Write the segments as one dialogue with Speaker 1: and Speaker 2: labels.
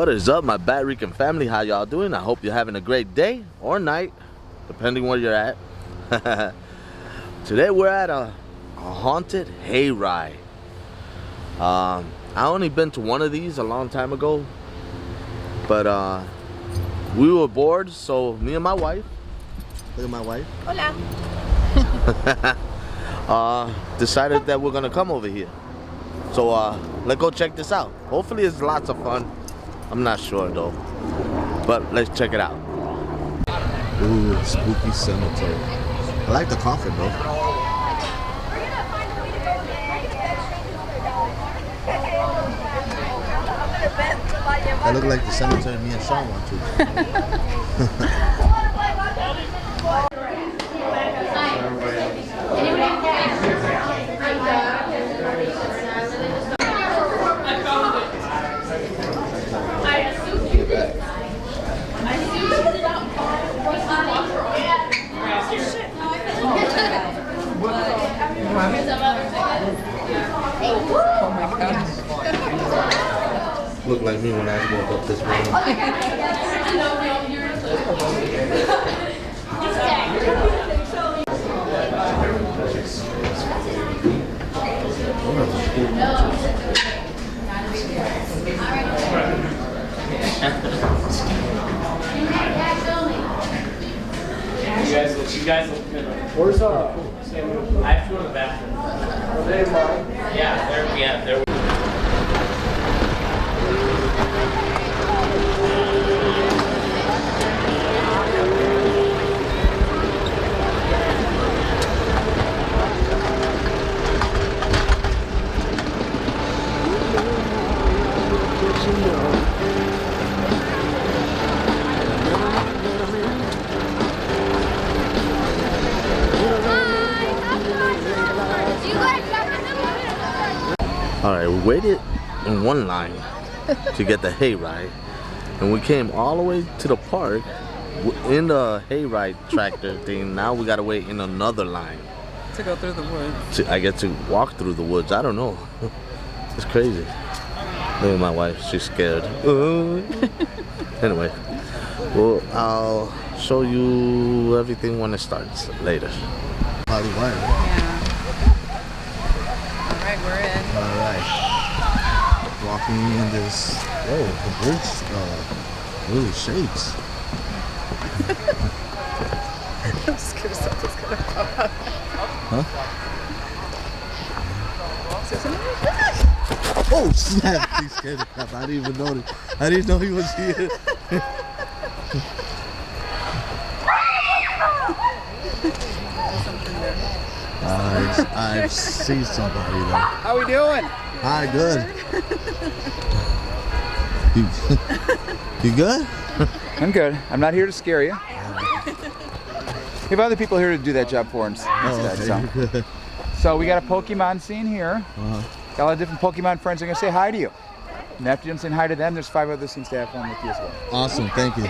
Speaker 1: What is up, my Batrican family? How y'all doing? I hope you're having a great day or night, depending where you're at. Today we're at a haunted hayride. I only been to one of these a long time ago, but we were bored, so me and my wife, look at my wife, hola, decided that we're gonna come over here. So let's go check this out. Hopefully it's lots of fun. I'm not sure though, but let's check it out. Ooh, spooky cemetery. I like the coffin though. That look like the cemetery me and Sean went to.
Speaker 2: Oh my gosh.
Speaker 1: Look like me when I woke up this morning.
Speaker 3: You guys look good. Where's I have to go to the bathroom. Yeah, there.
Speaker 1: Alright, we waited in one line to get the hayride, and we came all the way to the park in the hayride tractor thing. Now we gotta wait in another line
Speaker 2: To go through the woods.
Speaker 1: I get to walk through the woods. I don't know. It's crazy. Look at my wife, she's scared. Anyway, well, I'll show you everything when it starts later. Probably why.
Speaker 2: Yeah. Alright, we're in.
Speaker 1: Alright. Walking in this, the bridge really shakes.
Speaker 2: I'm scared something's gonna pop out.
Speaker 1: Huh? Oh snap! He scared the crap. I didn't even notice. I didn't know he was here. I've seen somebody though.
Speaker 2: How we doing?
Speaker 1: Hi, good. You good?
Speaker 4: I'm good. I'm not here to scare you. We have other people here to do that job for us instead.
Speaker 1: Okay.
Speaker 4: So we got a Pokemon scene here. Got a lot of different Pokemon friends. I'm gonna say hi to you. And after you're done saying hi to them, there's 5 other scenes to have fun with you as well.
Speaker 1: Awesome, thank you. You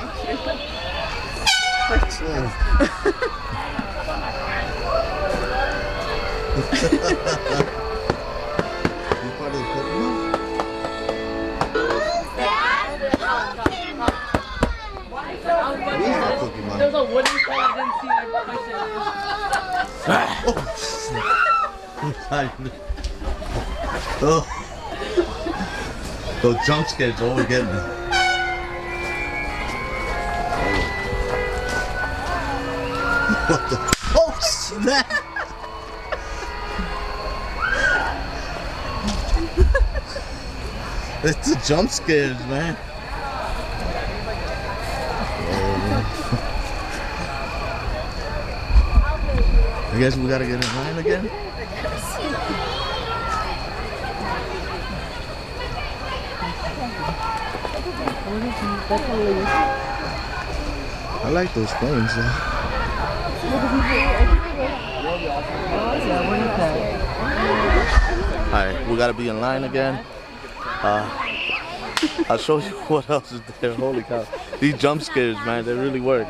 Speaker 1: part of the Pokemon?
Speaker 3: There's a wooden thing I didn't see.
Speaker 1: Oh, those jump scares always get me. What the? Oh snap! It's the jump scares, man. I guess we gotta get in line again. I like those flames though. Alright, we gotta be in line again. I'll show you what else is there. Holy cow. These jump scares, man, they really work.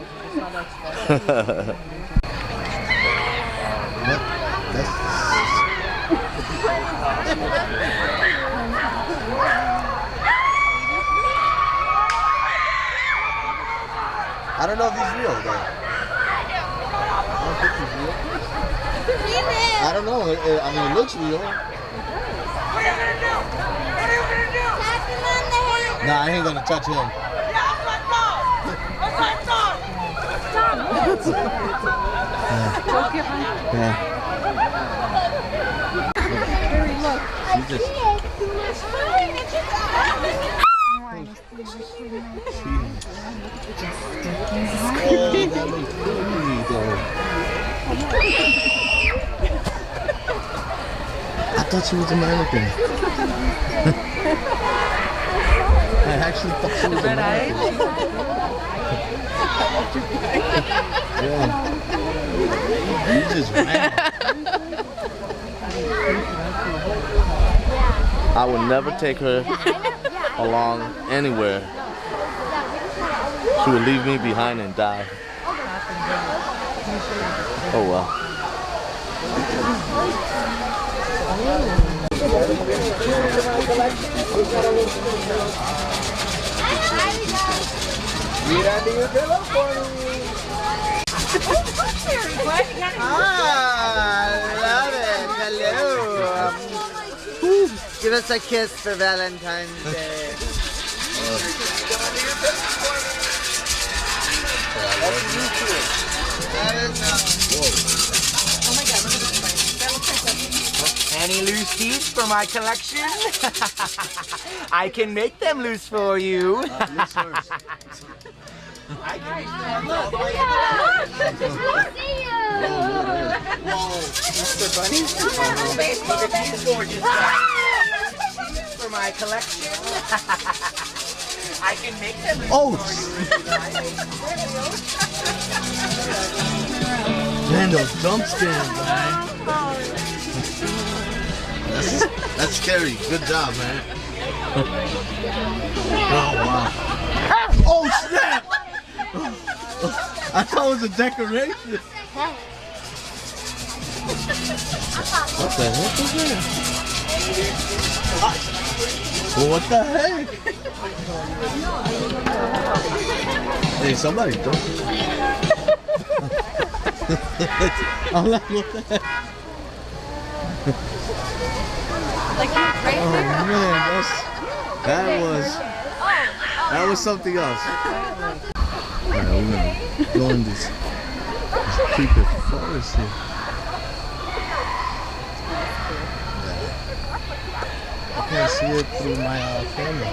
Speaker 1: I don't know. I mean, it looks real. Nah, I ain't gonna touch him. Yeah. She just. I thought she was American. I actually thought she was American. Yeah. You just ran. I would never take her along anywhere. She would leave me behind and die. Oh well.
Speaker 5: love it. Hello. Give us a kiss for Valentine's Day. Any loose teeth for my collection? I can make them loose for you. I can make them look. Mr. Bunny? Look at these gorgeous guys. For my collection. I can make them loose for you.
Speaker 1: Man, those jump scares, man. That's scary. Good job, man. Oh, wow. Oh, snap! I thought it was a decoration. What the heck is that? Well, what the heck? Hey, somebody throw it. I'm like, what the heck?
Speaker 2: Like right
Speaker 1: Oh man, that was something else. Alright, we're gonna go in this creepy forest here. I can't see it through my camera.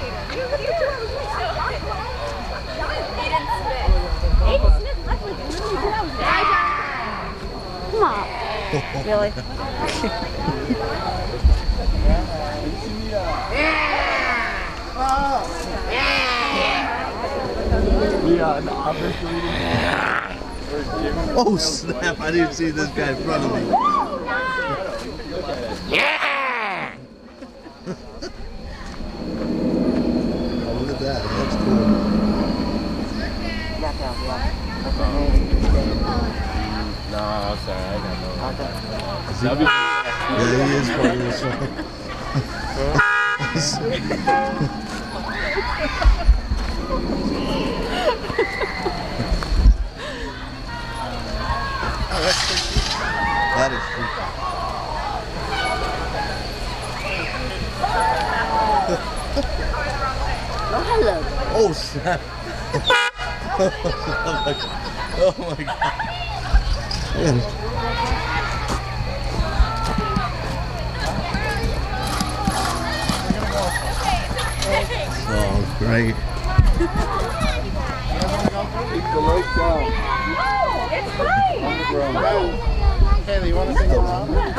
Speaker 6: Come on. Really?
Speaker 1: Oh snap, I didn't see this guy in front of me.
Speaker 6: Yeah!
Speaker 1: Oh, look at that, that's cool.
Speaker 3: No, I'm sorry, I got no.
Speaker 1: Yeah, he is part of this one. That is freaky.
Speaker 6: Oh, hello.
Speaker 1: Oh snap! Oh my god! Yeah. Oh, great!
Speaker 5: Keep the lights down.
Speaker 6: It's fine.
Speaker 5: Haley, you want to sing along?
Speaker 6: We'll go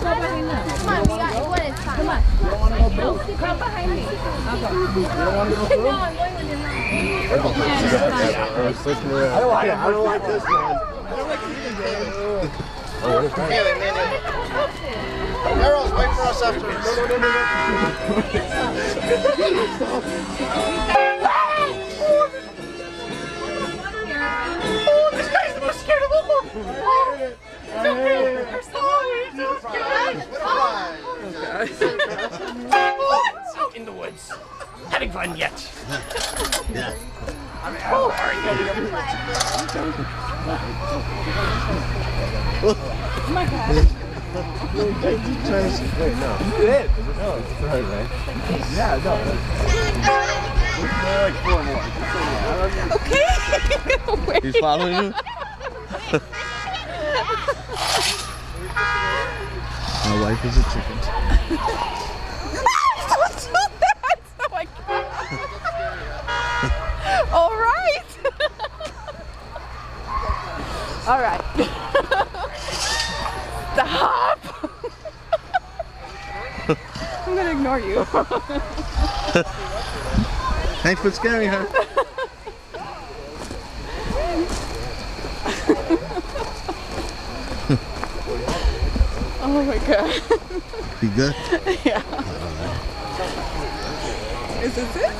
Speaker 6: behind them. Come on, we got it. It's fine. Come on.
Speaker 5: You don't want to go through?
Speaker 6: No, come behind me. Okay.
Speaker 5: You don't want to go through?
Speaker 6: No, I'm going with your mom.
Speaker 5: I don't like this one. Haley, man. Arrows, wait for us after.
Speaker 6: Oh, this guy's the most scared of all. It's okay. I'm sorry. It's okay.
Speaker 3: Out in the woods. Having fun yet?
Speaker 1: Yeah.
Speaker 6: Oh my God.
Speaker 1: Wait, no.
Speaker 4: You did.
Speaker 1: No, it's right, right?
Speaker 4: Yeah, no.
Speaker 1: Like 4 more.
Speaker 6: Okay. Wait.
Speaker 1: He's following you? My wife is a chicken.
Speaker 6: Don't do that. Oh my God. All right. All right. Stop. I'm gonna ignore you.
Speaker 1: Thanks for scaring her.
Speaker 6: Oh my God.
Speaker 1: You good?
Speaker 6: Yeah. Is this it?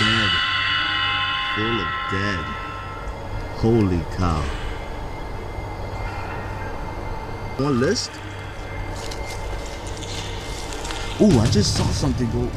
Speaker 1: Dead. Full of dead. Holy cow. One list? Ooh, I just saw something go